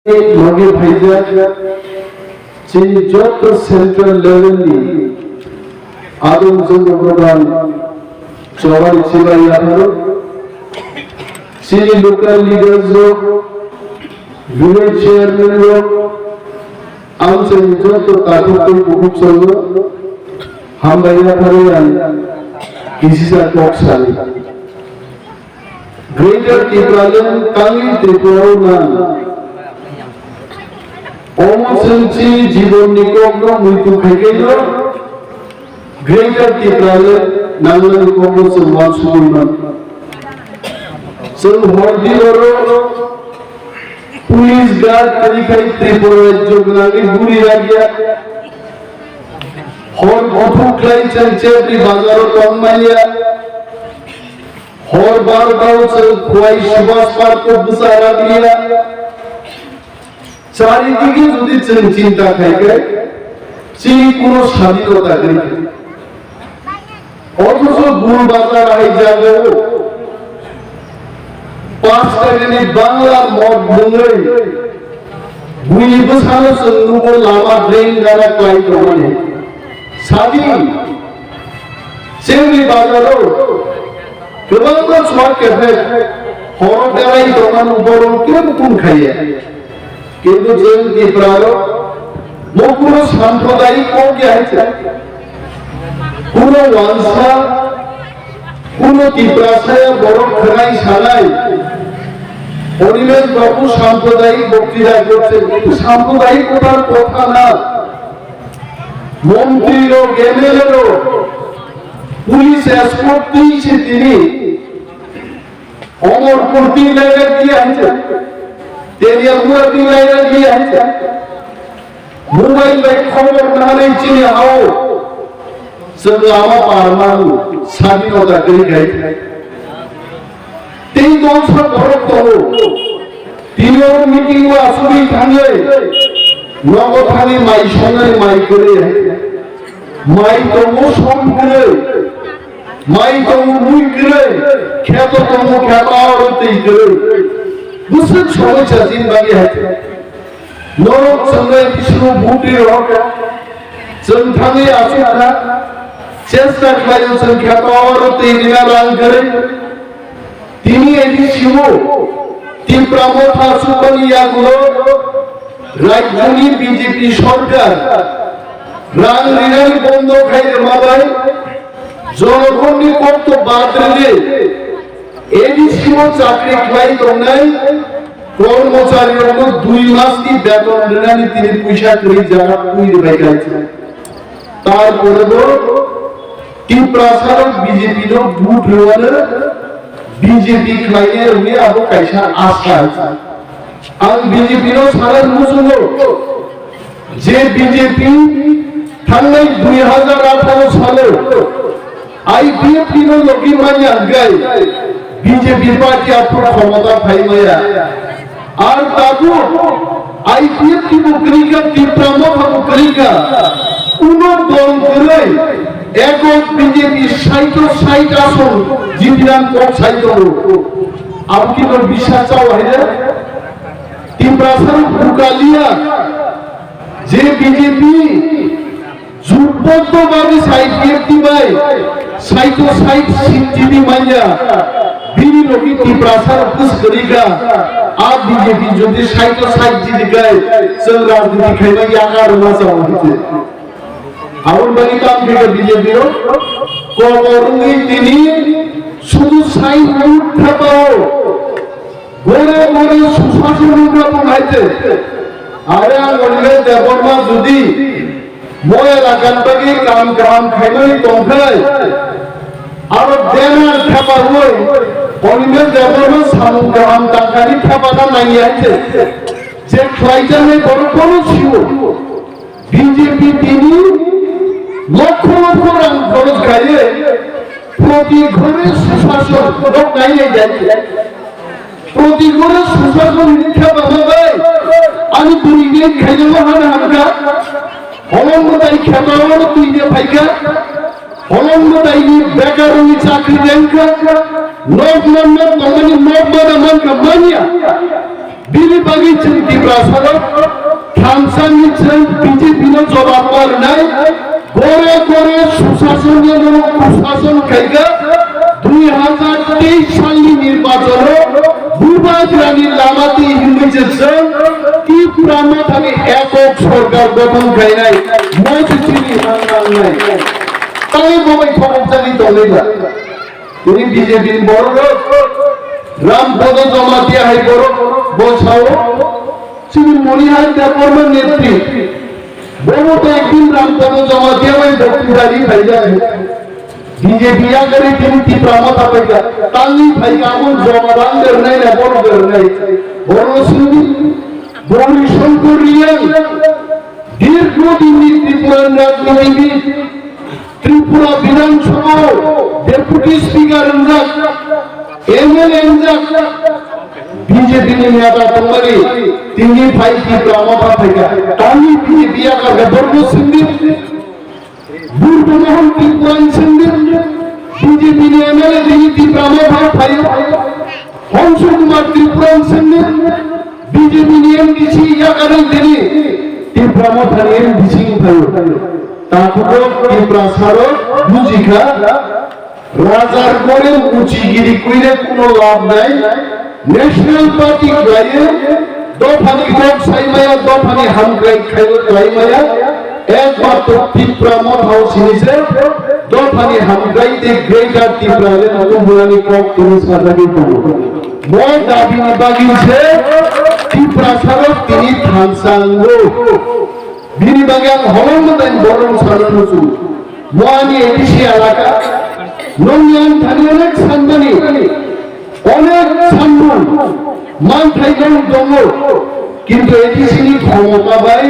লগে ভাইজা যে যত সেন্ট্রাল লেভেলনি আদম চন্দ্র প্রধান চৌহারি ছিলাই আপনার সেই লোকাল লিডার্স লোক ভিলেজ চেয়ারম্যান লোক আমছে যত তাকত বহুত চলল আমরা আপনার কিসিসা টকসালি গ্রেটার ত্রিপুরালেন কালি ত্রিপুরা অমসঞ্চি জীবন নিকগ্ন মৃত্যু খাইকেল গ্রেটার ত্রিপুরালে নাংলা নিকগ্ন সম্মান সুপরিমাণ সব হরদিলর পুলিশ গার্ড তরিকাই ত্রিপুরার যোগনাগে গুলি লাগিয়া হর অথুকলাই চলচেপি বাজারও তন্মাইয়া হর বার গাঁও খোয়াই সুভাষ পার্ক বুসারা দিয়া চারিদিকে যদি চিন্তা থাকে সেই কোন স্বাধীনতা নেই অথচ গুল বাজার আই যাবে 5 টাকা বাংলার মদ বঙ্গে বুঝি বসানো সন্নুকো লামা ড্রেন দ্বারা ক্লাই করে স্বাধীন সেই বাজারও গোবাং স্মার্ট ক্যাফে হর দেওয়াই দোকান উপর কেউ কোন খাইয়া কিন্তু যে ত্রিপুরার কোন সাম্প্রদায়িক কে আছে কোন ওয়ানসা কোন ত্রিপুরাশায় বড় খেলাই সালাই পরিবেশ বাবু সাম্প্রদায়িক বক্তৃতা করছে কিন্তু সাম্প্রদায়িকতার কথা না মন্ত্রীরও এমএলএরও পুলিশ এসকর্ট দিয়েছে তিনি অমরপুর 3 লাইনের দিয়ে আছে তেলিয়াপুর 3 লাইনের দিয়ে আছে মোবাইল বাই খবর না নেই চিনি আও সব আমা পারমাণু স্বাধীনতা করি গাই 3 বছর বড় করো তিনও মিটিং ও আসুবি থানে নগথানি মাই সঙ্গে মাই করে মাই তো সব করে মাই তো মুই করে খ্যাত তো খ্যাত আরতেই করে दूसरे छोड़े चाचिन बागी है नरक संगे विष्णु भूति रक संथाने आसुना चेष्टा खायो संख्या तो औरते निरालान करे তিনি এটি শিব ত্রিপুরা মথা সুপারিয়া গুলো রাজ্যনি বিজেপি সরকার রাং রিনাল বন্ধ খাইলে মাবাই জনগণনি করত বাদ রে এডি শিব চাকরি খাই তো নাই কর্মচারীর 2 মাস কি বেতন রেনানি তিনি পয়সা করে যারা পুইর বাইকাইছে তারপরে ত্রিপুরা সরকার বিজেপি নো বুট রওয়ালে বিজেপি খাইয়ে উনি আবো কাইসা আশা আছে আর বিজেপি নো সারা মুসুলো যে বিজেপি থানাই 2018 সালে আইপিএফ নো লগি মানিয়া গায় বিজেপি পার্টি আপনার ক্ষমতা ফাইমায়া আর তাবু আইপিএফ কি মুকরিকা ত্রিপুরা মথা মুকরিকা উনো দল করে একক বিজেপি 60 আসন জিতলাম কোন 60 আপ কি তোর বিশ্বাস চাও হইলে ত্রিপুরা সরকার বুকালিয়া যে বিজেপি যুদ্ধবাদী আইপিএফ দিবাই 60 সিট জিতি মাইয়া বিনি লোকি ত্রিপুরা সরকার কুছ করিগা आप बीजेपी जो दे 60 जीत गए चल राजनीति खाइबा याकार मासा होते और बनी काम के बीजेपी रो को करूंगी তিনি শুধু সাই উঠ থাকাও গোরে গোরে সুশাসন উদ্যাপন হইতে আরে বললে দেবর্মা যদি ময় লাগান বাকি কাম খাইবই তংখাই আর দেনা থাকা হই পরিমের দেবর্মা সামু কাম তাকারি থাকাটা নাই আছে যে খাইজানে বড় কোন ছিল বিজেপি তিনি লক্ষ লক্ষ রান খরচ খাইয়ে প্রতি ঘরে সুশাসন লোক নাইয়ে যাচ্ছে প্রতি ঘরে সুশাসন নিখা বাবা আমি তুই গিয়ে খাইলে হানা হামকা হলঙ্গতাই খেতাওয়ার তুই যে ভাইকা হলঙ্গতাই বেকার উনি চাকরি দেনকা নব নম্বর তোমানি নব বাদা মানকা মানিয়া বিলি বাগিয়েছেন তীব্রাসারক থামসান নিচ্ছেন বিজেপি জবাব পার নাই গড়ে গড়ে সুশাসন এবং কুশাসন খাইগা 2023 সালের নির্বাচন ভূপাত রানীর লামাতি হিন্দুজেছেন ত্রিপুরা মাথায় একক সরকার গঠন খাই নাই মজুরি হাঙ্গাম নাই তাই বাবাই খবর জানি তলেগা তিনি বিজেপির বড় লোক রামপদ জমাতিয়া হাই বড় বসাও তিনি মনিহার দেববর্মার নেত্রী বড় তো একদিন রামপদ জমাতিয়া হাই বক্তৃতারি খাই যায় বিজেপি আগে তিনি ত্রিপুরা মাথা পাইগা তালি ভাইগা আমল জমাদান দের নাই না বড় দের নাই বড় শুনি গৌরী শঙ্কর রিয়াং দীর্ঘদিন ত্রিপুরার রাজনীতিবিদ ত্রিপুরা বিধানসভা ডেপুটি স্পিকার এমএলএ বিজেপি নেতা তোমারি তিনি ভাই ত্রিপুরা মাথা পাইগা তালি বিজেপি আগে বড় সিন্ধি বুর্ধমোহন ত্রিপুরান সিন্ধি বিজেপি এমএলএ তিনি ত্রিপুরা মাথা পাইও হংস কুমার ত্রিপুরান সিন্ধি বিজেপি এমডিসি ইয়াকারে তিনি ত্রিপুরা মাথা এমডিসি পাইও তারপর ত্রিপুরা সারো বুঝিখা রাজার করে উচিগিরি কইলে কোনো লাভ নাই ন্যাশনাল পার্টি গায়ে দফানি লোক সাইমায়া দফানি হামগ্রাই খাইল গাইমায়া একমাত্র ত্রিপুরা মাথাও সিনিছে দফানি হামগ্রাই দে গ্রেটার ত্রিপুরা লে নতুন কক তিনি সাজাবি করব মই দাবি বাগিছে ত্রিপুরা সারো তিনি থানসাঙ্গো বিনি বাগান হলমদান বরং সারানুসু মোয়ানি এডিসি এলাকা নঙ্গিয়ান থানি অনেক সান্দানি অনেক সান্নু মান থাইগন দঙ্গ কিন্তু এডিসিনি ক্ষমতা বাই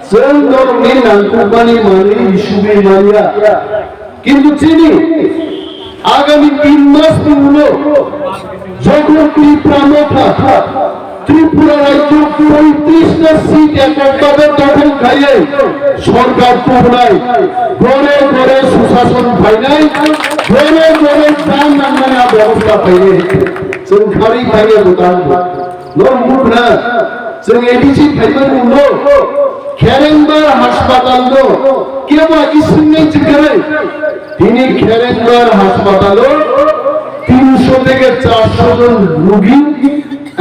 চন্দর নে নানকুবানি মানি ইস্যুবে মানিয়া কিন্তু চিনি আগামী 3 মাস হলো যখন ত্রিপুরা মাথা ত্রিপুরা রাজ্য 35টা সিট এককভাবে দখল খাইয়ে সরকার নাই ঘরে ঘরে সুশাসন পাই নাই ঘরে ঘরে দাম নামানা ব্যবস্থা পাইলে जों खारि खाइयो दোকান লোক মুখ না जों एडिसि खाइबान उनो खेरेंबार हासपाताल दो केबा इसिंनै जिगरे তিনি খেরেংবার হাসপাতালে 300 থেকে 400 জন রোগী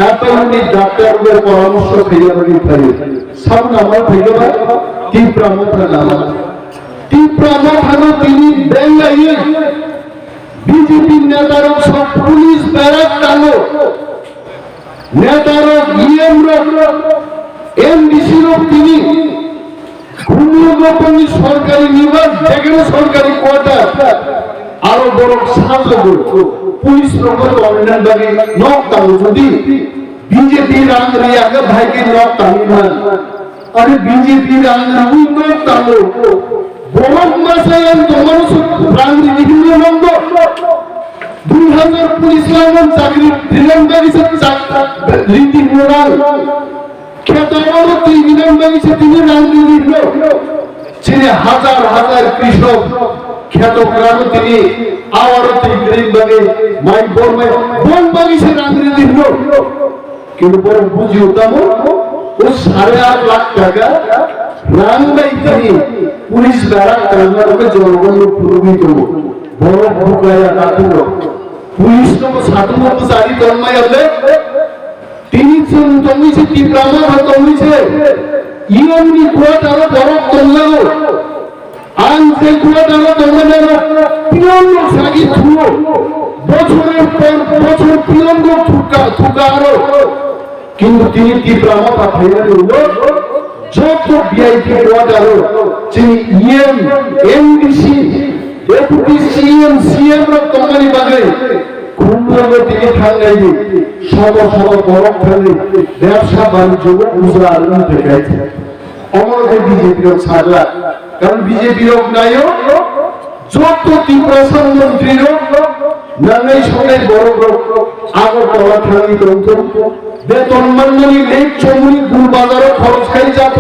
এতগুলি ডাক্তারদের পরামর্শ খেয়ে বলি পারে সব নামার থেকে ত্রিপুরা মাথা তিনি বেঙ্গাইয়ে বিজেপি নেতারা সব পুলিশ ব্যারাক টানো নেতারা ইএম এমডিসি তিনি ঘুমিয়ে সরকারি নিবাস যেখানে সরকারি কোয়ার্টার আরো বড় সাহায্য করতো পুলিশ নগর অন্যান্য ভাগে নক তাও যদি বিজেপি রাঙ্গরি আগে ভাইকে নক তামিমান আরে বিজেপি রাঙ্গরি নক তালো বড় মাসায়ান তোমার রাঙ্গরি বিভিন্ন বন্ধ 2000 পুলিশ লাইন চাকরি দিলেন বাগিছে রীতি মোরাল খেতাবর দিলেন বাগিছে তিনি রাঙ্গরি দিল ছেড়ে হাজার হাজার কৃষক খ্যাত গ্রাম তিনি আওয়ারও তিনি গ্রিন বাগে মাই বর্মে বন বাগিছে রাঙ্গরি দিল কিন্তু বড় বুঝি উতাম ও 8.5 লাখ টাকা রাঙ্গাই তিনি পুলিশ ব্যারাক টাঙ্গারকে জনগণ প্রবীত বড় ভুকায়া কাকুর পুলিশ তো সাধুমত জারি তন্ময় আছে তিনি তমিছে ত্রিপুরা তমিছে ইয়মনি কোয়াটার বড় তন্লাও আনতে কোয়াটার তন্লাও পিয়ন সাগি থুও বছরের পর বছর পিয়ন থুকারো কিন্তু তিনি ত্রিপুরা মাথা ফাইনাল হলো যত ভিআইপি কোয়ার্টার যিনি EM MDC deputy CM company বাগে খুলনাতে তিনি থাঙ্গাইনি সব বড় ফেলে ব্যবসা বাণিজ্য গুজরা আলম দেখাইছে অমরকে বিজেপির ছাড়লা কারণ বিজেপির নাইও যত ত্রিপুরা মন্ত্রীর নাঙ্গাই সবাই বড় বড় আগরতলা থানি তন্ত্র বেতন মাননি লেক চমুনি গুল বাজারে খরচ খাই যেত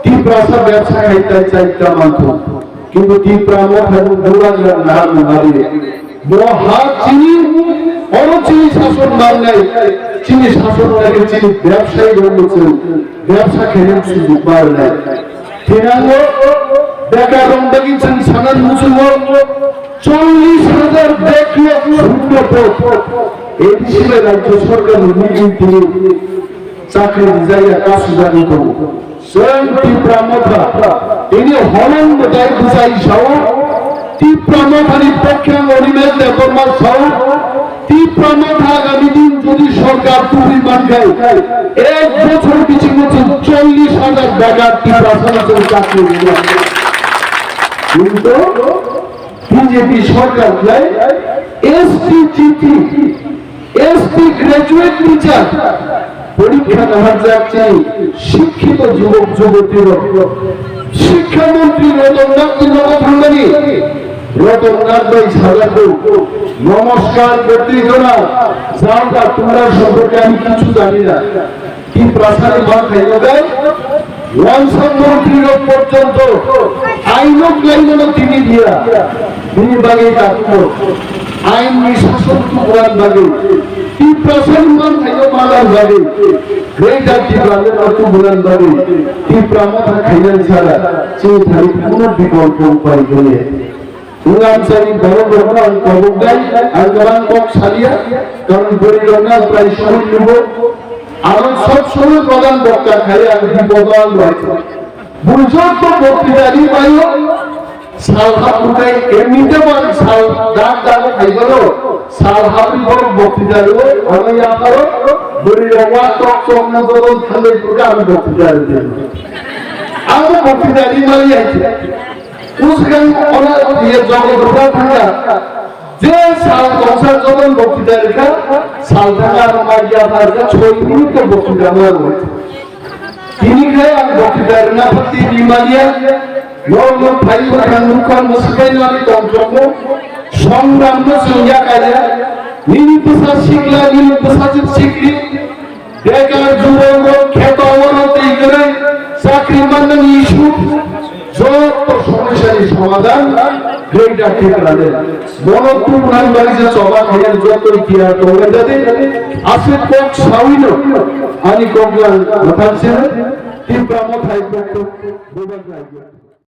ত্রিপুরা ব্যবসা খাইতে চাইতা মানত কিন্তু ত্রিপুরা মাথা দৌড়ালে না হারিয়ে বড় হাত চিনি অরচিনি শাসন মান নাই চিনি শাসনটাকে চিনি ব্যবসায়ী বলছেন ব্যবসা খেলে সুযোগ পাওয়া যায় তিনাঙ্গ বেকার রং দেখিয়েছেন সাধারণ মুসলমান 40,000 দেখলো এই হিসেবে রাজ্য সরকার মিটিং তিনি চাকরি জায়গা কাজ জানি করবো স্বয়ং তীব্রামথা তিনি হলন্দ দায় বুঝাই সহ তীব্রামথানি পক্ষে অনিমেষ দেবর্মা সহ তীব্রামথা আগামী দিন যদি সরকার তুলি মান খায় 1 বছর কিছু বছর 40,000 বেকার তীব্রামথার চাকরি কিন্তু বিজেপি সরকার দেয় এসটি চিঠি এসটি গ্রাজুয়েট টিচার পরীক্ষা দেওয়ার যাচ্ছে শিক্ষিত যুবক যুবতীর শিক্ষামন্ত্রী রতননাথ ভাই সাজাতো নমস্কার কর্তৃজনা জানতা তোমরা সম্পর্কে আমি কিছু জানি না কি প্রাসারে মা খাইয়ে দেয় মন্ত্রীর পর্যন্ত আইনক লাইন তিনি দিয়া তিনি বাগে কাটলো আইন শাসন কোরআন বাগে কি প্রাসারি মান খাইয়ে মালার বাগে গ্রেটা কি বাগে অত কোরআন বাগে কি প্রামথা খাইয়ে ছাড়া সেই ধারি কোনো বিকল্প উপায় নেই উনান সারি বড় বড় কবক দেয় আর গলান কক সারিয়া কারণ বড়ি রঙা প্রায় সময় নেব আমার সব সময় প্রধান বক্তা খাই আমি প্রধান রয়েছে বুঝো তো বক্তৃতারি পাইও সাল হাপুটাই এমনিতে বল সাল দাগ দাগ খাই গেল সাল হাপি বড় বক্তৃতারি আমি আপনারও বড়ি রঙা টক টক না বড় থালে করে আমি বক্তৃতারি দেব আমি বক্তৃতারি মারি আছে उसका और ये जगत रुका था যে সাল সংসার যখন বক্তৃতা রেখা সাল থাকা আমার গিয়া থাকা 6 মিনিট বক্তৃতা আমার হয়েছে তিনি খায় আমি বক্তৃতা না ভক্তি বিমানিয়া লোক ভাই খান মুখান মুসকাই আমি তন্ত্রম সংগ্রাম সংজ্ঞা কাজে নিরুপসা শিখলা নিরুপসা শিখলি বেকার যুবক খেত অবনতি করে চাকরি মানন ইস্যু যত সমস্যার সমাধান গ্রেটার ঠিকানাদের বনত্ব পুরাণ বাড়িতে চবা খেয়ে যতই কিয়া তোমরা যাতে আসে কোক সাউইন আনি কোকলান মাথার ছেড়ে তিন প্রামথায় কোক